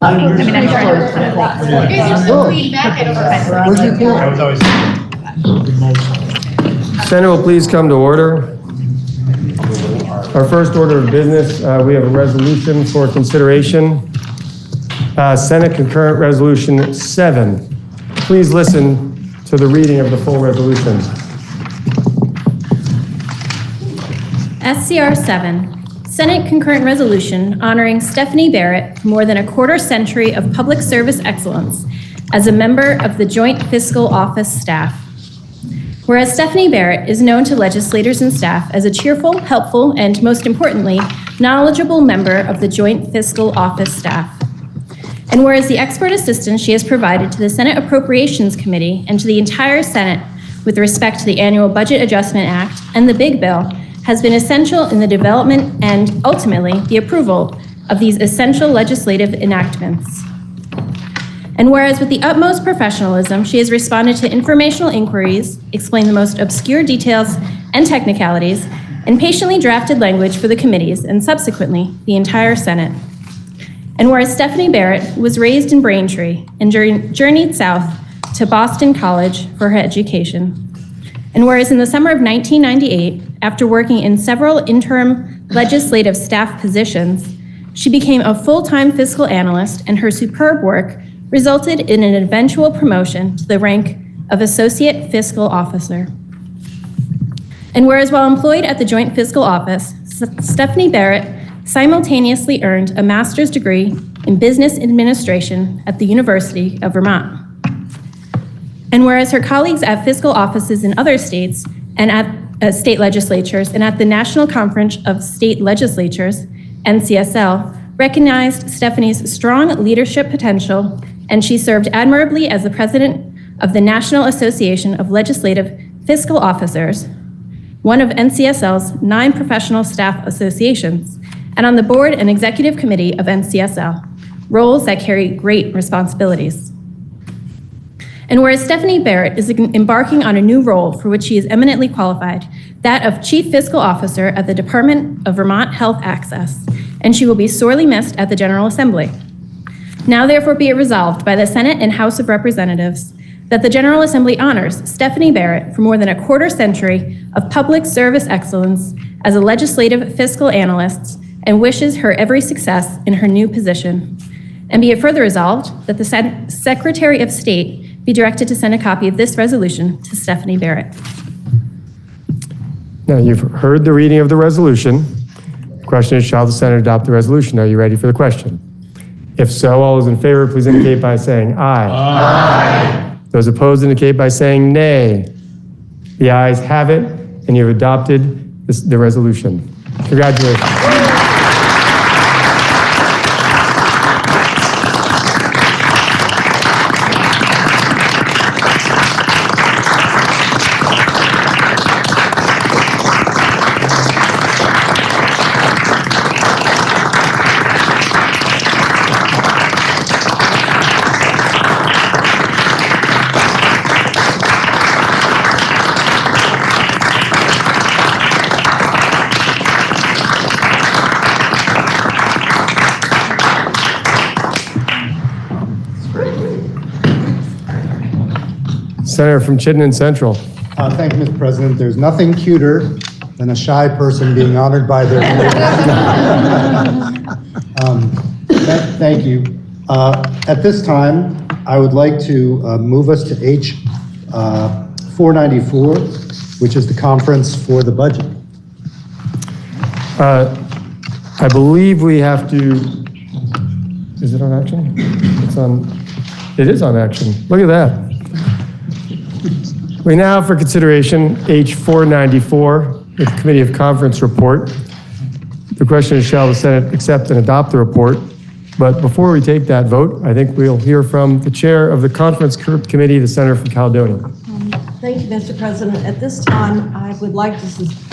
I mean, I'm sure it was kind of like. Senate will please come to order. Our first order of business, we have a resolution for consideration. Senate Concurrent Resolution 7. Please listen to the reading of the full resolution. SCR 7. Senate Concurrent Resolution honoring Stephanie Barrett for more than a quarter century of public service excellence as a member of the Joint Fiscal Office staff. Whereas Stephanie Barrett is known to legislators and staff as a cheerful, helpful, and most importantly, knowledgeable member of the Joint Fiscal Office staff. And whereas the expert assistance she has provided to the Senate Appropriations Committee and to the entire Senate with respect to the Annual Budget Adjustment Act and the Big Bill has been essential in the development and ultimately the approval of these essential legislative enactments. And whereas with the utmost professionalism, she has responded to informational inquiries, explained the most obscure details and technicalities, and patiently drafted language for the committees and subsequently the entire Senate. And whereas Stephanie Barrett was raised in Braintree and journeyed south to Boston College for her education. And whereas in the summer of 1998, after working in several interim legislative staff positions, she became a full-time fiscal analyst, and her superb work resulted in an eventual promotion to the rank of Associate Fiscal Officer. And whereas while employed at the Joint Fiscal Office, Stephanie Barrett simultaneously earned a master's degree in business administration at the University of Vermont. And whereas her colleagues at fiscal offices in other states and at state legislatures and at the National Conference of State Legislatures, NCSL, recognized Stephanie's strong leadership potential, and she served admirably as the president of the National Association of Legislative Fiscal Officers, one of NCSL's 9 professional staff associations, and on the board and executive committee of NCSL, roles that carry great responsibilities. And whereas Stephanie Barrett is embarking on a new role for which she is eminently qualified, that of Chief Fiscal Officer at the Department of Vermont Health Access, and she will be sorely missed at the General Assembly. Now therefore be it resolved by the Senate and House of Representatives that the General Assembly honors Stephanie Barrett for more than a quarter century of public service excellence as a legislative fiscal analyst and wishes her every success in her new position. And be it further resolved that the Secretary of State be directed to send a copy of this resolution to Stephanie Barrett. Now you've heard the reading of the resolution. The question is, shall the Senate adopt the resolution? Are you ready for the question? If so, all those in favor, please indicate by saying aye. Aye. Those opposed indicate by saying nay. The ayes have it, and you've adopted the resolution. Congratulations. Senator from Chittenden Central. Thank you, Mr. President. There's nothing cuter than a shy person being honored by their Thank you. At this time, I would like to move us to H 494, which is the conference for the budget. I believe we have to, is it on action? It is on action. Look at that. We now have for consideration H 494, the Committee of Conference report. The question is, shall the Senate accept and adopt the report? But before we take that vote, I think we'll hear from the chair of the Conference Committee, the Senator from Caledonia. Thank you, Mr. President. At this time, I would like to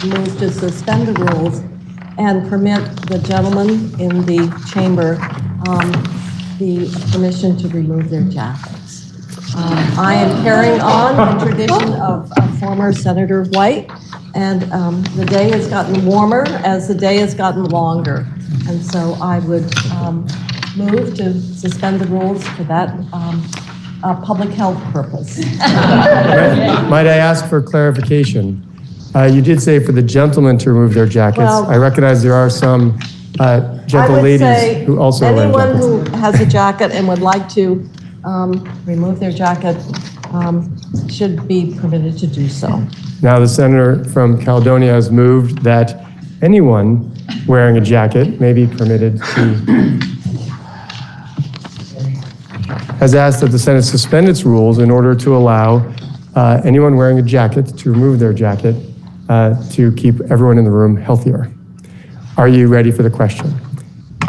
move to suspend the rules and permit the gentleman in the chamber the permission to remove their jackets. I am carrying on the tradition of former Senator White, and the day has gotten warmer as the day has gotten longer. And so I would move to suspend the rules for that public health purpose. Might I ask for clarification? You did say for the gentlemen to remove their jackets. Well, I recognize there are some gentle ladies who also wear anyone jackets. who has a jacket and would like to remove their jacket should be permitted to do so. Now, the senator from Caledonia has moved that anyone wearing a jacket may be permitted to, has asked that the Senate suspend its rules in order to allow anyone wearing a jacket to remove their jacket to keep everyone in the room healthier. Are you ready for the question?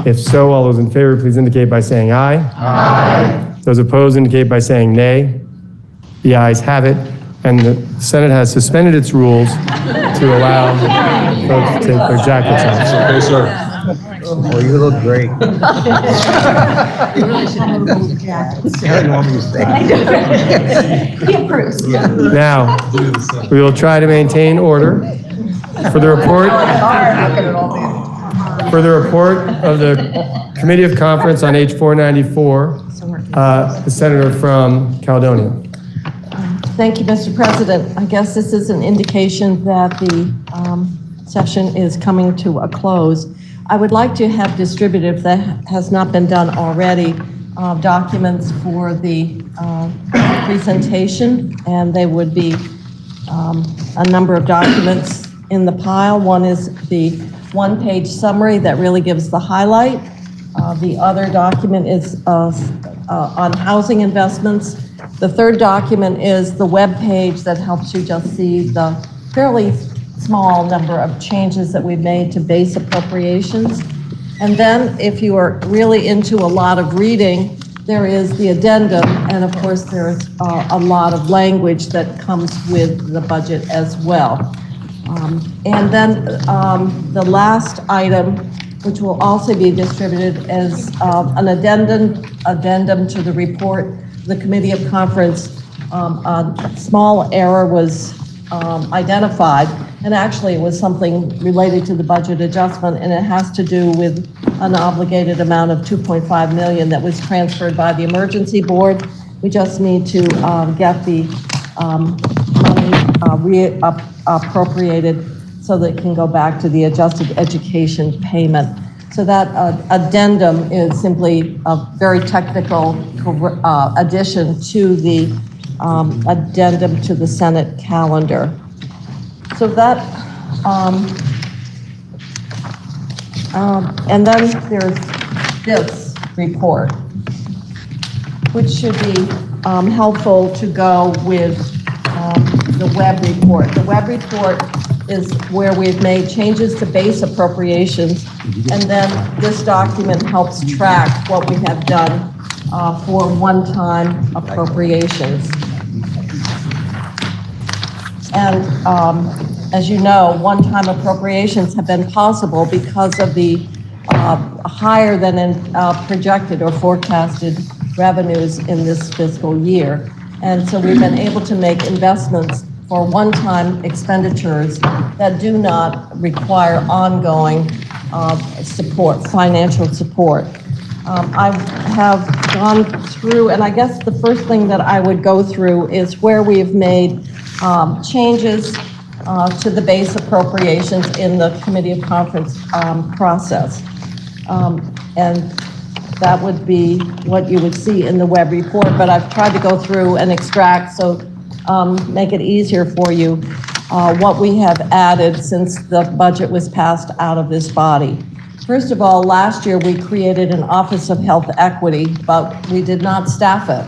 If so, all those in favor, please indicate by saying aye. Aye. Those opposed indicate by saying nay. The ayes have it, and the Senate has suspended its rules to allow folks to take their jackets off. Okay, sir. Oh, you look great. You really should have moved your jackets. How do you want me to say? He approves. Now, we will try to maintain order. For the report of the Committee of Conference on H494, the senator from Caledonia. Thank you, Mr. President. I guess this is an indication that the session is coming to a close. I would like to have distributed, if that has not been done already, documents for the presentation, and they would be a number of documents in the pile. One is the one-page summary that really gives the highlight. The other document is on housing investments. The third document is the web page that helps you just see the fairly small number of changes that we've made to base appropriations. And then if you are really into a lot of reading, there is the addendum, and of course there's a lot of language that comes with the budget as well. And then the last item, which will also be distributed as an addendum to the report, the Committee of Conference. A small error was identified, and actually it was something related to the budget adjustment, and it has to do with an obligated amount of $2.5 million that was transferred by the Emergency Board. We just need to get the money appropriated so that it can go back to the adjusted education payment. So that addendum is simply a very technical addition to the addendum to the Senate calendar. So that, and then there's this report, which should be helpful to go with the web report. The web report is where we've made changes to base appropriations, and then this document helps track what we have done for one-time appropriations. And as you know, one-time appropriations have been possible because of the higher than projected or forecasted revenues in this fiscal year. And so we've been able to make investments for one-time expenditures that do not require ongoing support, financial support. I have gone through, and I guess the first thing that I would go through is where we have made changes to the base appropriations in the Committee of Conference process. And that would be what you would see in the web report, but I've tried to go through and extract, so make it easier for you, what we have added since the budget was passed out of this body. First of all, last year we created an Office of Health Equity, but we did not staff it.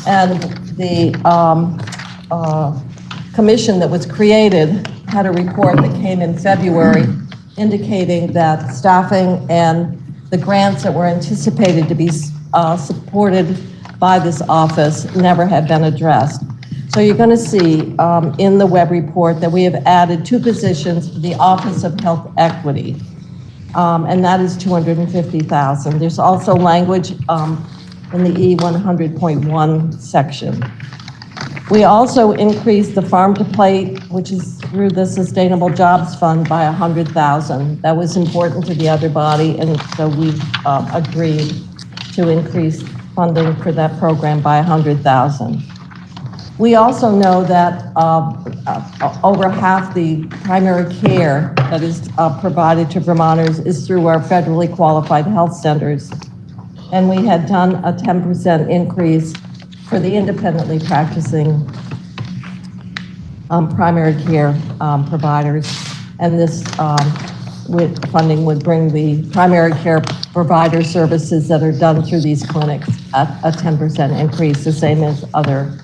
And the commission that was created had a report that came in February indicating that staffing and the grants that were anticipated to be supported by this office never had been addressed. So you're going to see in the web report that we have added 2 positions for the Office of Health Equity, and that is $250,000. There's also language in the E100.1 section. We also increased the Farm to Plate, which is through the Sustainable Jobs Fund, by $100,000. That was important to the other body, and so we've agreed. to increase funding for that program by $100,000. We also know that over half the primary care that is provided to Vermonters is through our federally qualified health centers. And we had done a 10% increase for the independently practicing primary care providers. And this funding would bring the primary care provider services that are done through these clinics at a 10% increase, the same as other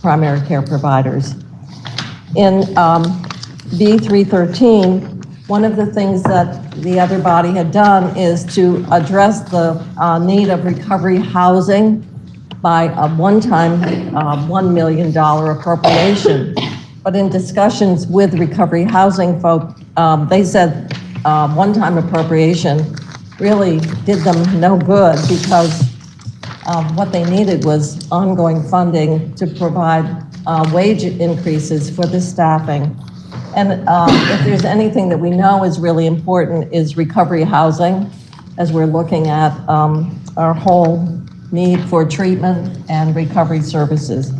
primary care providers. In B313, one of the things that the other body had done is to address the need of recovery housing by a one-time $1 million appropriation. But in discussions with recovery housing folk, they said one-time appropriation really did them no good because what they needed was ongoing funding to provide wage increases for the staffing. And if there's anything that we know is really important is recovery housing, as we're looking at our whole need for treatment and recovery services.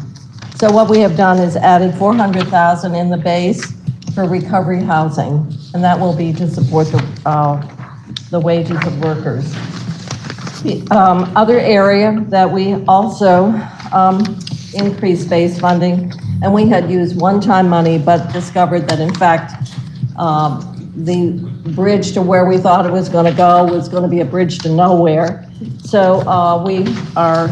So what we have done is added $400,000 in the base for recovery housing, and that will be to support the wages of workers. The other area that we also increased base funding, and we had used one-time money, but discovered that in fact, the bridge to where we thought it was going to go was going to be a bridge to nowhere. So we are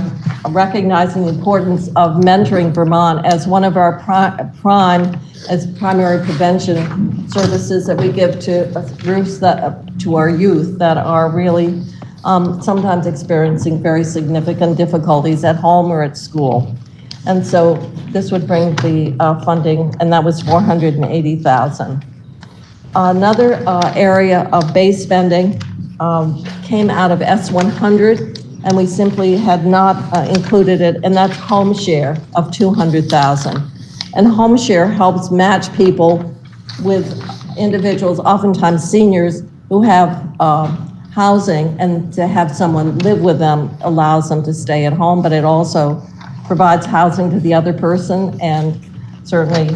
recognizing the importance of mentoring Vermont as one of our primary prevention services that we give to groups to our youth that are really sometimes experiencing very significant difficulties at home or at school. And so this would bring the funding, and that was $480,000. Another area of base spending came out of S100, and we simply had not included it, and that's home share of $200,000. And home share helps match people with individuals, oftentimes seniors, who have housing, and to have someone live with them allows them to stay at home, but it also provides housing to the other person. And certainly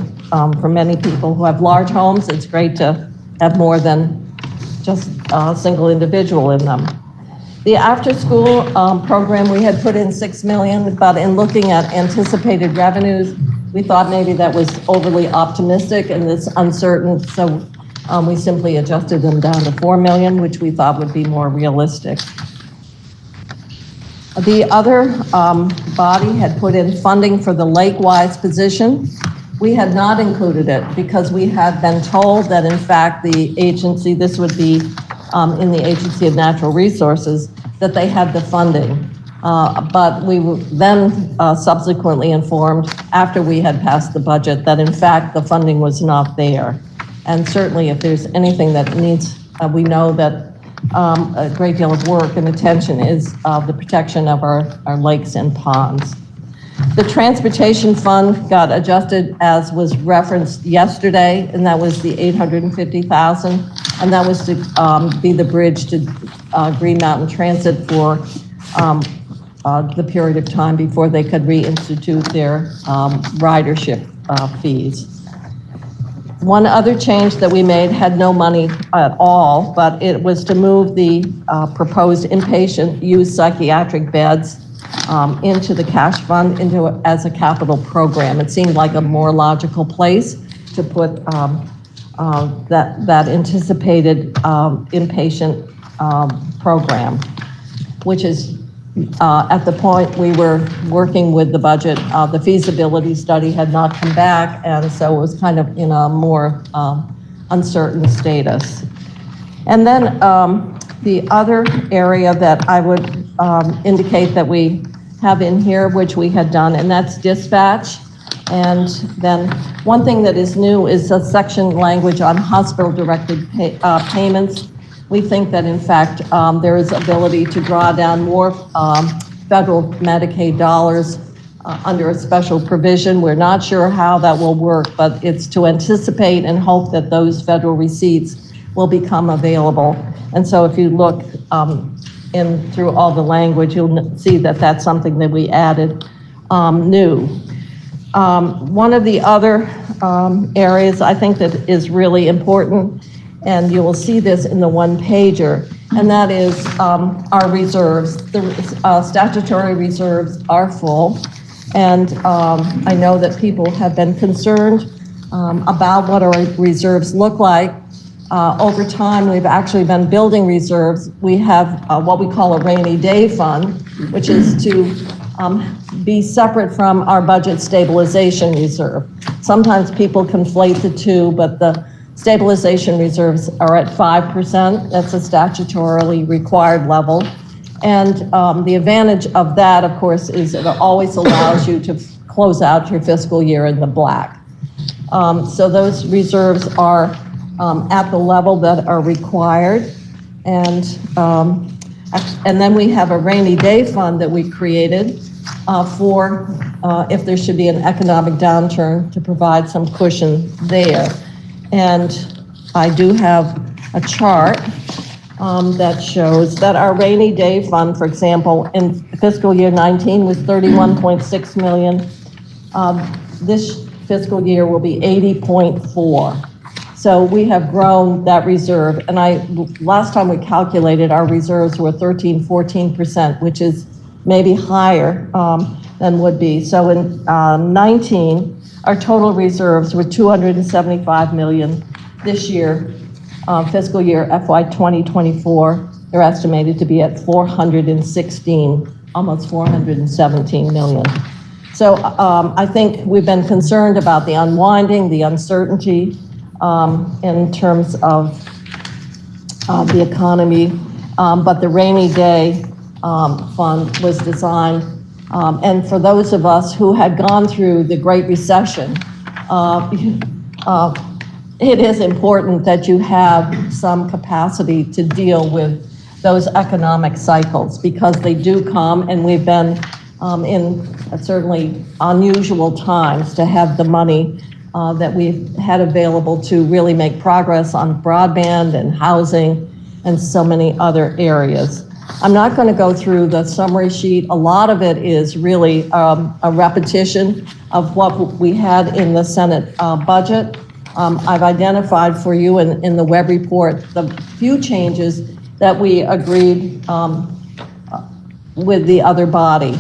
for many people who have large homes, it's great to have more than just a single individual in them. The after-school program, we had put in $6 million, but in looking at anticipated revenues, we thought maybe that was overly optimistic and it's uncertain, so we simply adjusted them down to $4 million, which we thought would be more realistic. The other body had put in funding for the Lakewise position. We had not included it because we had been told that in fact the agency, this would be in the Agency of Natural Resources, that they had the funding. But we were then subsequently informed after we had passed the budget that in fact the funding was not there. And certainly if there's anything that needs, we know that a great deal of work and attention is the protection of our lakes and ponds. The transportation fund got adjusted as was referenced yesterday, and that was the $850,000, and that was to be the bridge to Green Mountain Transit for the period of time before they could reinstitute their ridership fees. One other change that we made had no money at all, but it was to move the proposed inpatient use psychiatric beds into the cash fund as a capital program. It seemed like a more logical place to put that anticipated inpatient program, which is at the point we were working with the budget, the feasibility study had not come back, and so it was kind of in a more uncertain status. And then the other area that I would indicate that we have in here, which we had done, and that's dispatch. And then one thing that is new is the section language on hospital-directed payments. We think that, in fact, there is ability to draw down more federal Medicaid dollars under a special provision. We're not sure how that will work, but it's to anticipate and hope that those federal receipts will become available. And so if you look through all the language, you'll see that that's something that we added new. One of the other areas I think that is really important, and you will see this in the one-pager, and that is our reserves. The statutory reserves are full, and I know that people have been concerned about what our reserves look like. Over time, we've actually been building reserves. We have what we call a rainy day fund, which is to be separate from our budget stabilization reserve. Sometimes people conflate the two, but the stabilization reserves are at 5%. That's a statutorily required level. And the advantage of that, of course, is it always allows you to close out your fiscal year in the black. So those reserves are at the level that are required. And then we have a rainy day fund that we created for if there should be an economic downturn, to provide some cushion there. And I do have a chart that shows that our rainy day fund, for example, in fiscal year 19 was 31.6 million. This fiscal year will be 80.4. So we have grown that reserve. And last time we calculated, our reserves were 13-14%, which is maybe higher than would be. So in 19, our total reserves were 275 million. This year, fiscal year FY 2024, they're estimated to be at 416, almost 417 million. So I think we've been concerned about the unwinding, the uncertainty in terms of the economy, but the rainy day fund was designed, and for those of us who had gone through the Great Recession, it is important that you have some capacity to deal with those economic cycles, because they do come, and we've been in certainly unusual times to have the money that we've had available to really make progress on broadband and housing and so many other areas. I'm not going to go through the summary sheet. A lot of it is really a repetition of what we had in the Senate budget. I've identified for you in the web report the few changes that we agreed with the other body.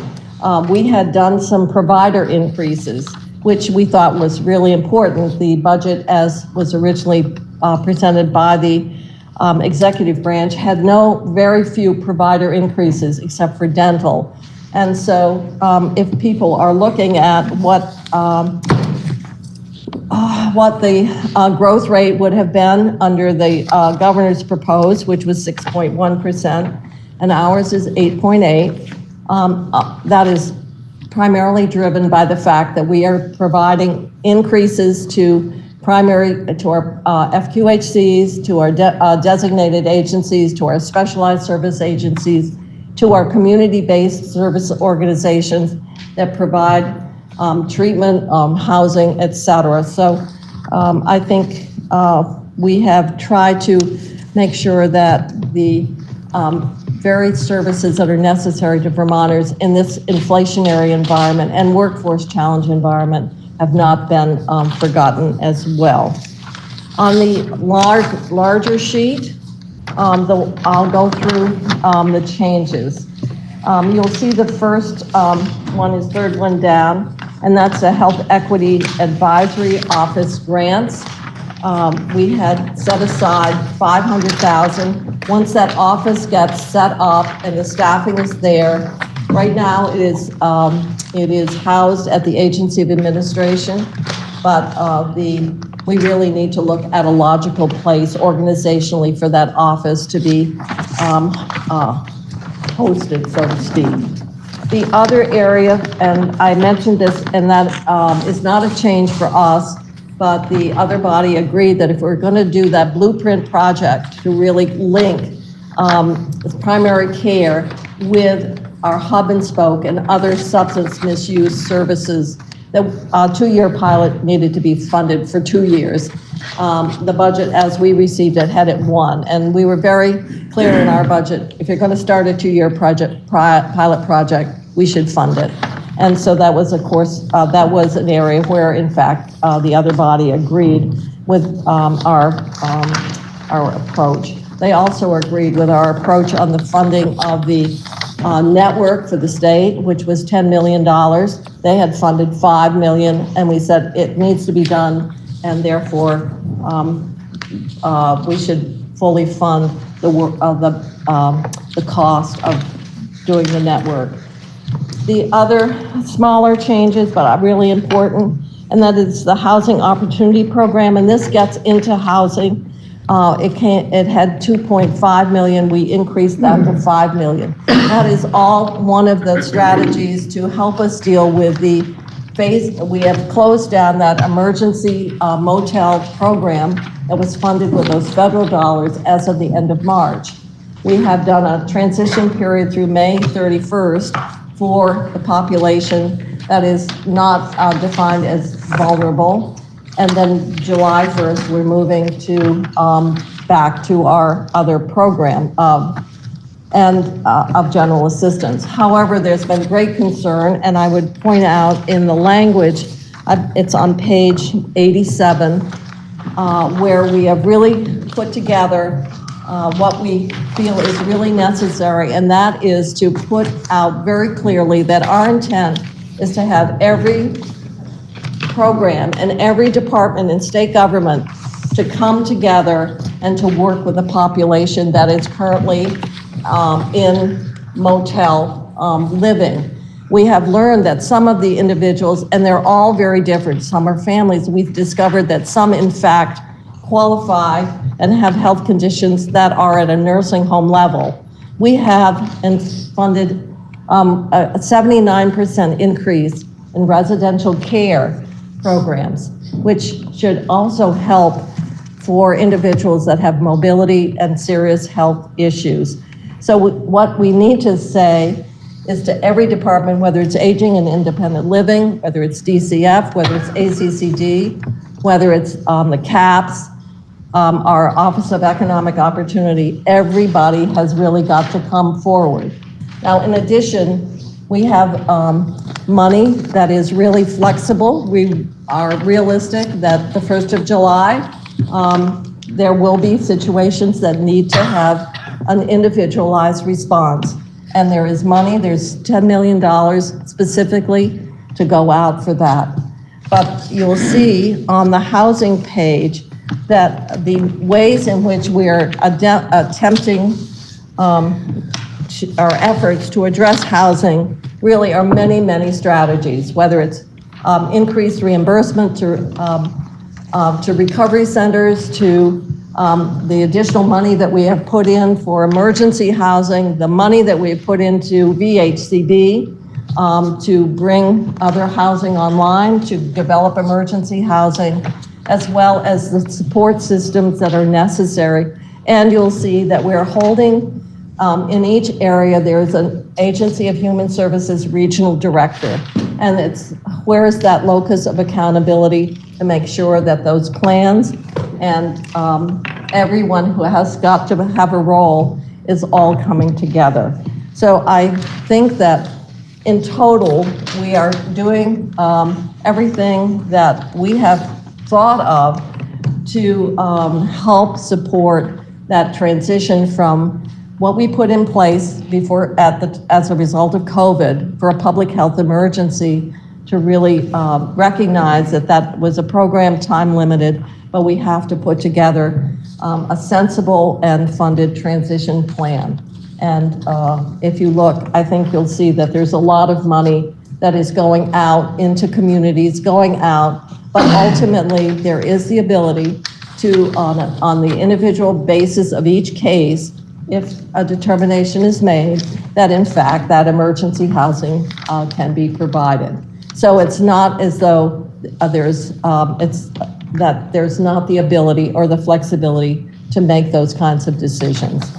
We had done some provider increases, which we thought was really important. The budget, as was originally presented by the executive branch, had very few provider increases except for dental. And so if people are looking at what the growth rate would have been under the governor's proposed, which was 6.1%, and ours is 8.8, that is primarily driven by the fact that we are providing increases to our FQHCs, to our designated agencies, to our specialized service agencies, to our community-based service organizations that provide treatment, housing, et cetera. So I think we have tried to make sure that the varied services that are necessary to Vermonters in this inflationary environment and workforce challenge environment have not been forgotten as well. On the larger sheet, I'll go through the changes. You'll see the first one is third one down, and that's the Health Equity Advisory Office grants. We had set aside $500,000. Once that office gets set up and the staffing is there, right now it is housed at the Agency of Administration, but we really need to look at a logical place organizationally for that office to be hosted, so to speak. The other area, and I mentioned this, and that is not a change for us, but the other body agreed that if we're going to do that blueprint project to really link primary care with our hub and spoke and other substance misuse services The two-year pilot needed to be funded for 2 years. The budget, as we received it, had it 1, and we were very clear in our budget, if you're going to start a 2-year pilot project, we should fund it. And so that was, of course, that was an area where, in fact, the other body agreed with our approach. They also agreed with our approach on the funding of the network for the state, which was $10 million. They had funded $5 million, and we said it needs to be done, and therefore we should fully fund the cost of doing the network. The other smaller changes, but are really important, and that is the Housing Opportunity Program, and this gets into housing. It had 2.5 million. We increased that to 5 million. That is all one of the strategies to help us deal with the phase. We have closed down that emergency motel program that was funded with those federal dollars as of the end of March. We have done a transition period through May 31st for the population that is not defined as vulnerable. And then July 1st, we're moving to back to our other program of general assistance. However, there's been great concern, and I would point out in the language, it's on page 87, where we have really put together what we feel is really necessary, and that is to put out very clearly that our intent is to have every program and every department in state government to come together and to work with the population that is currently in motel living. We have learned that some of the individuals, and they're all very different, some are families, we've discovered that some in fact qualify and have health conditions that are at a nursing home level. We have funded a 79% increase in residential care programs, which should also help for individuals that have mobility and serious health issues. So what we need to say is to every department, whether it's aging and independent living, whether it's DCF, whether it's ACCD, whether it's the CAPS, our Office of Economic Opportunity, everybody has really got to come forward. Now, in addition, we have money that is really flexible. We are realistic that the 1st of July, there will be situations that need to have an individualized response. And there is money, there's $10 million specifically to go out for that. But you'll see on the housing page that the ways in which we are attempting our efforts to address housing really are many, many strategies, whether it's increased reimbursement to recovery centers, to the additional money that we have put in for emergency housing, the money that we have put into VHCD to bring other housing online, to develop emergency housing, as well as the support systems that are necessary. And you'll see that we're holding, in each area, there's an Agency of Human Services regional director. And it's where is that locus of accountability to make sure that those plans and everyone who has got to have a role is all coming together. So I think that in total, we are doing everything that we have thought of to help support that transition from what we put in place before as a result of COVID for a public health emergency to really recognize that that was a program time limited, but we have to put together a sensible and funded transition plan. And if you look, I think you'll see that there's a lot of money that is going out into communities, going out, but ultimately there is the ability to, on the individual basis of each case, if a determination is made that in fact that emergency housing can be provided. So it's not as though there's not the ability or the flexibility to make those kinds of decisions.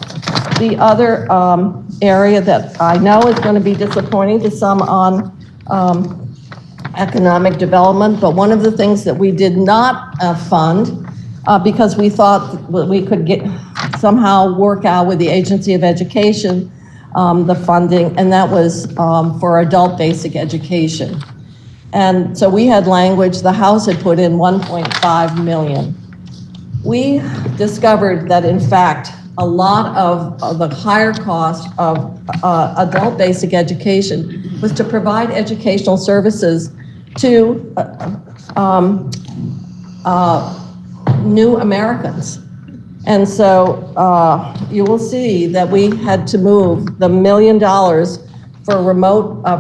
The other area that I know is going to be disappointing to some on economic development, but one of the things that we did not fund because we thought we could somehow work out with the Agency of Education the funding, and that was for adult basic education. And so we had language, the House had put in 1.5 million. We discovered that in fact, a lot of the higher cost of adult basic education was to provide educational services to new Americans. And so you will see that we had to move the $1 million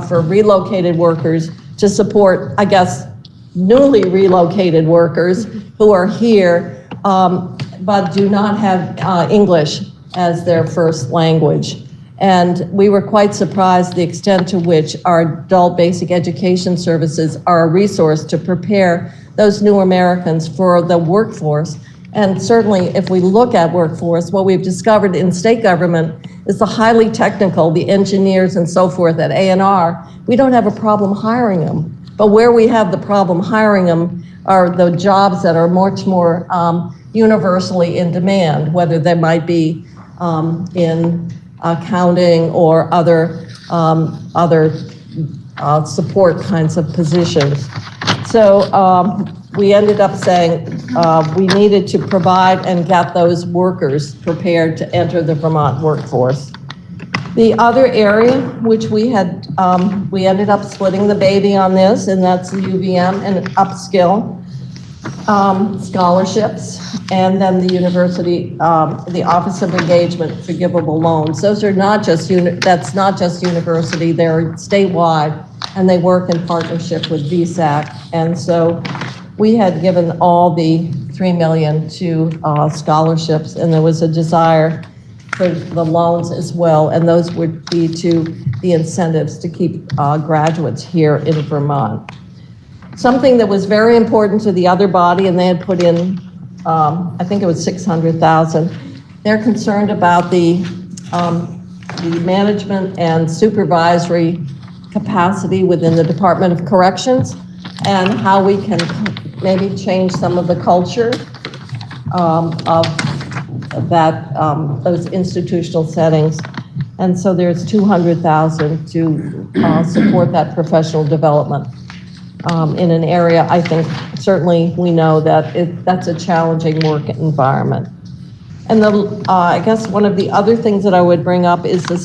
for relocated workers to support, I guess, newly relocated workers who are here but do not have English as their first language. And we were quite surprised the extent to which our adult basic education services are a resource to prepare those new Americans for the workforce. And certainly, if we look at workforce, what we've discovered in state government is the highly technical, the engineers and so forth at A&R, we don't have a problem hiring them. But where we have the problem hiring them are the jobs that are much more universally in demand, whether they might be in accounting or other support kinds of positions. So we ended up saying we needed to provide and get those workers prepared to enter the Vermont workforce. The other area, which we ended up splitting the baby on this, and that's the UVM and upskill scholarships, and then the university, the Office of Engagement Forgivable Loans. Those are not just, that's not just university, they're statewide, and they work in partnership with VSAC. And so we had given all the $3 million to scholarships, and there was a desire for the loans as well, and those would be to the incentives to keep graduates here in Vermont. Something that was very important to the other body, and they had put in, I think it was 600,000. They're concerned about the management and supervisory capacity within the Department of Corrections and how we can maybe change some of the culture of that those institutional settings. And so there's 200,000 to support that professional development in an area. I think certainly we know that that's a challenging work environment. And I guess one of the other things that I would bring up is the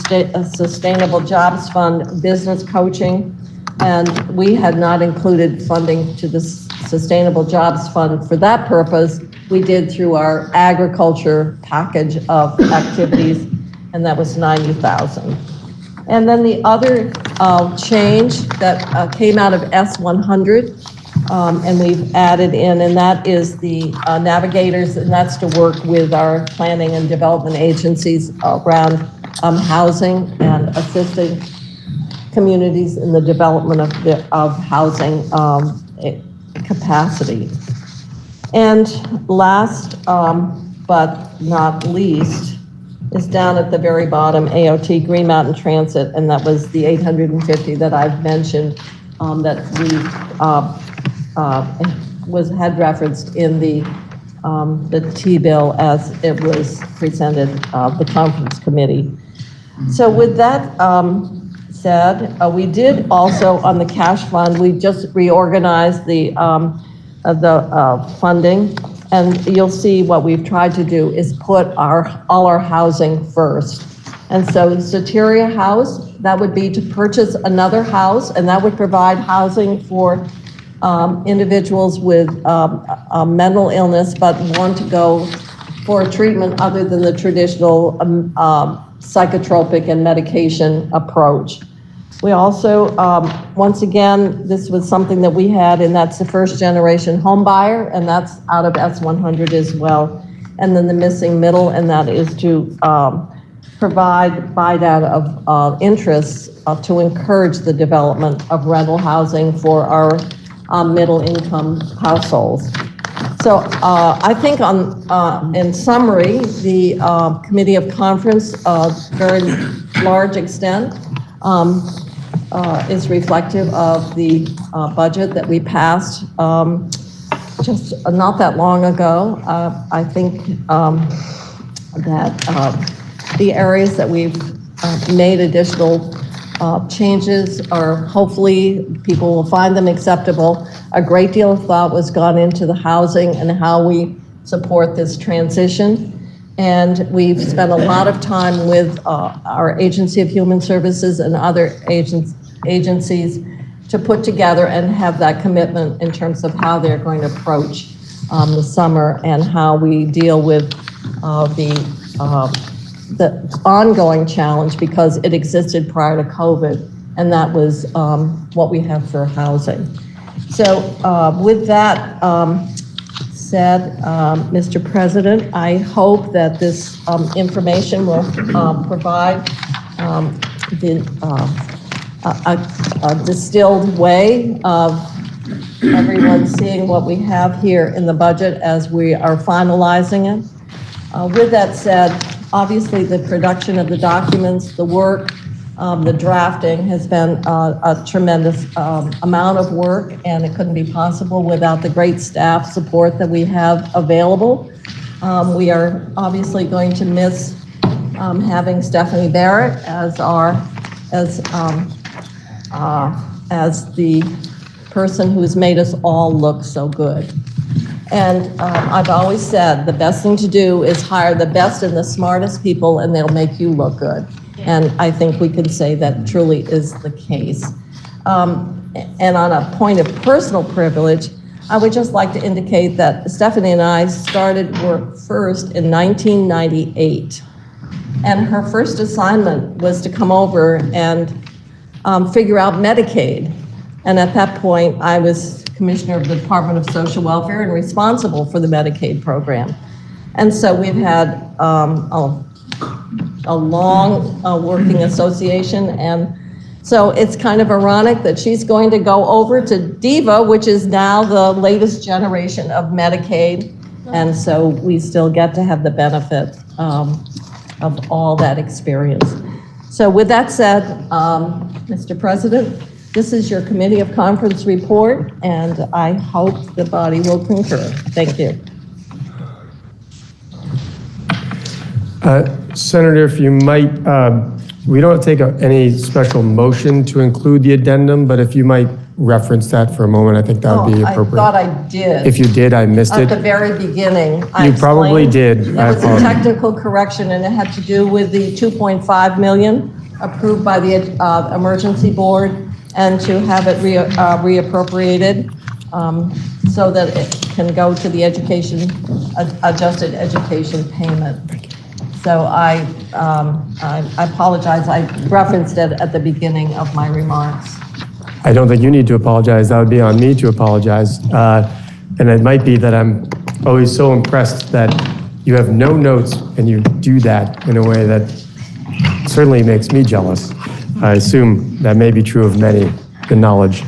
Sustainable Jobs Fund business coaching. And we had not included funding to the Sustainable Jobs Fund for that purpose. We did through our agriculture package of activities, and that was 90,000. And then the other change that came out of S100, and we've added in, and that is the navigators, and that's to work with our planning and development agencies around housing and assisting communities in the development of housing capacity. And last but not least is down at the very bottom, AOT, Green Mountain Transit, and that was the 850 that I've mentioned that we had referenced in the T-bill as it was presented the conference committee. So with that said, we did also on the cash fund, we just reorganized the funding. And you'll see what we've tried to do is put all our housing first. And so Soteria House, that would be to purchase another house, and that would provide housing for individuals with mental illness, but want to go for a treatment other than the traditional psychotropic and medication approach. We also, once again, this was something that we had, and that's the first generation home buyer, and that's out of S100 as well. And then the missing middle, and that is to provide buy-down of interests to encourage the development of rental housing for our middle-income households. So I think in summary, the Committee of Conference, very large extent, is reflective of the budget that we passed just not that long ago. I think that the areas that we've made additional changes are hopefully people will find them acceptable. A great deal of thought was gone into the housing and how we support this transition. And we've spent a lot of time with our Agency of Human Services and other agencies to put together and have that commitment in terms of how they're going to approach the summer and how we deal with the ongoing challenge, because it existed prior to COVID, and that was what we have for housing. So with that said, Mr. President, I hope that this information will provide a distilled way of everyone seeing what we have here in the budget as we are finalizing it. With that said, obviously the production of the documents, the work, the drafting has been a tremendous amount of work, and it couldn't be possible without the great staff support that we have available. We are obviously going to miss having Stephanie Barrett as the person who's made us all look so good. And I've always said the best thing to do is hire the best and the smartest people, and they'll make you look good. And I think we can say that truly is the case. And on a point of personal privilege, I would just like to indicate that Stephanie and I started work first in 1998. And her first assignment was to come over and figure out Medicaid. And at that point, I was Commissioner of the Department of Social Welfare and responsible for the Medicaid program. And so we've had a long working association, and so it's kind of ironic that she's going to go over to DEVA, which is now the latest generation of Medicaid, and so we still get to have the benefit of all that experience. So with that said, Mr. President, this is your Committee of Conference report, and I hope the body will concur. Thank you. Senator, if you might, we don't take any special motion to include the addendum, but if you might reference that for a moment, I think that would be appropriate. I thought I did. If you did, I missed it. At the very beginning, I You probably did. It was a technical correction, and it had to do with the $2.5 million approved by the emergency board, and to have it reappropriated so that it can go to the adjusted education payment. So I apologize. I referenced it at the beginning of my remarks. I don't think you need to apologize. That would be on me to apologize. And it might be that I'm always so impressed that you have no notes and you do that in a way that certainly makes me jealous. I assume that may be true of many, the knowledge.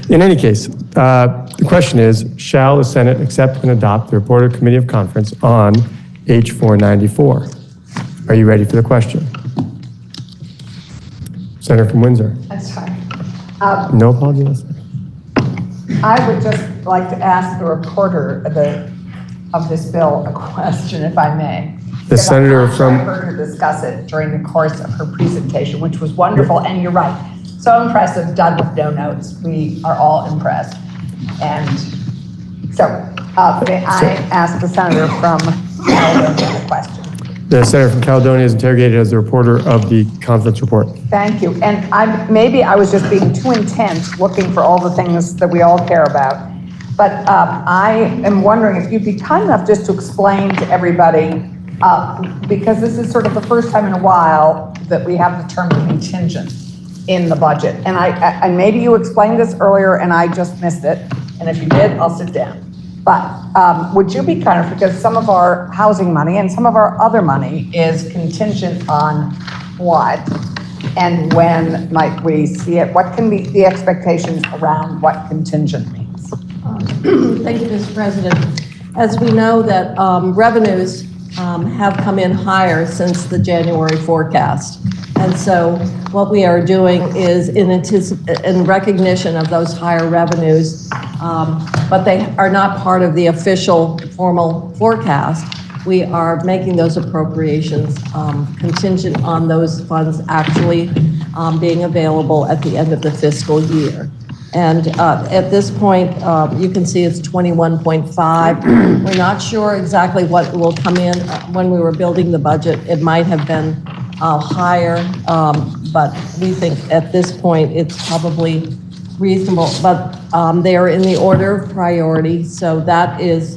In any case, the question is, shall the Senate accept and adopt the report of Committee of Conference on H494? Are you ready for the question? Senator from Windsor. That's fine. No apologies. I would just like to ask the reporter of this bill a question, if I may. The senator from... I heard her discuss it during the course of her presentation, which was wonderful, and you're right. So impressive, done with no notes. We are all impressed. And so, may I ask the senator from Caledonia a question? The senator from Caledonia is interrogated as the reporter of the conference report. Thank you. And maybe I was just being too intense looking for all the things that we all care about. But I am wondering if you'd be kind enough just to explain to everybody, because this is sort of the first time in a while that we have the term contingent in the budget. And maybe you explained this earlier and I just missed it. And if you did, I'll sit down. But would you be kind of, because some of our housing money and some of our other money is contingent on what? And when might we see it? What can be the expectations around what contingent means? Thank you, Mr. President. As we know that revenues have come in higher since the January forecast. And so what we are doing is in recognition of those higher revenues, but they are not part of the official formal forecast. We are making those appropriations contingent on those funds actually being available at the end of the fiscal year. And at this point, you can see it's 21.5. We're not sure exactly what will come in. When we were building the budget, it might have been higher, but we think at this point it's probably reasonable. But they are in the order of priority, so that is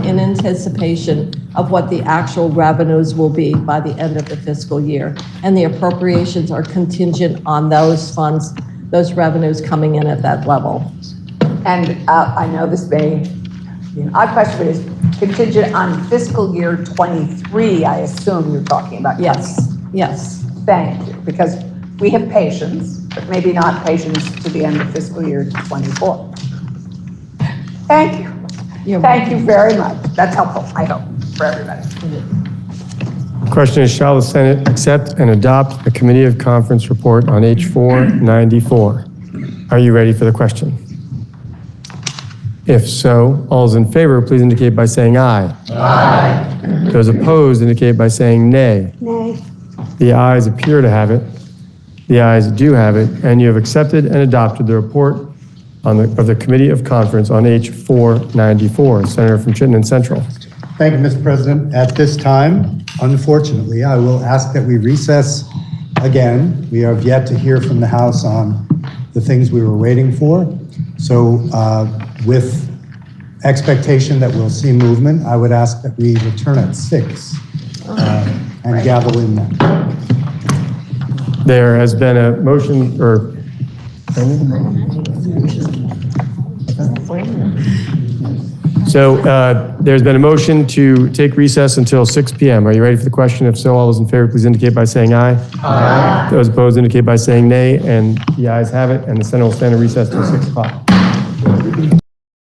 in anticipation of what the actual revenues will be by the end of the fiscal year. And the appropriations are contingent on those funds, those revenues coming in at that level. And I know this may be an odd question, but is contingent on fiscal year 23, I assume you're talking about? Yes, yes. Thank you, because we have patience, but maybe not patience to the end of fiscal year 24. Thank you. Thank you very much. That's helpful, I hope, for everybody. Question is, shall the Senate accept and adopt the Committee of Conference report on H4 94? Are you ready for the question? If so, all those in favor, please indicate by saying aye. Aye. Those opposed indicate by saying nay. Nay. The ayes appear to have it. The ayes do have it, and you have accepted and adopted the report of the Committee of Conference on H4 94. Senator from Chittenden Central. Thank you, Mr. President. At this time, unfortunately, I will ask that we recess again. We have yet to hear from the House on the things we were waiting for. So with expectation that we'll see movement, I would ask that we return at 6 and gavel in then. There has been a motion, or so there's been a motion to take recess until 6 p.m. Are you ready for the question? If so, all those in favor, please indicate by saying aye. Aye. Those opposed indicate by saying nay, and the ayes have it, and the Senate will stand in recess till 6 o'clock.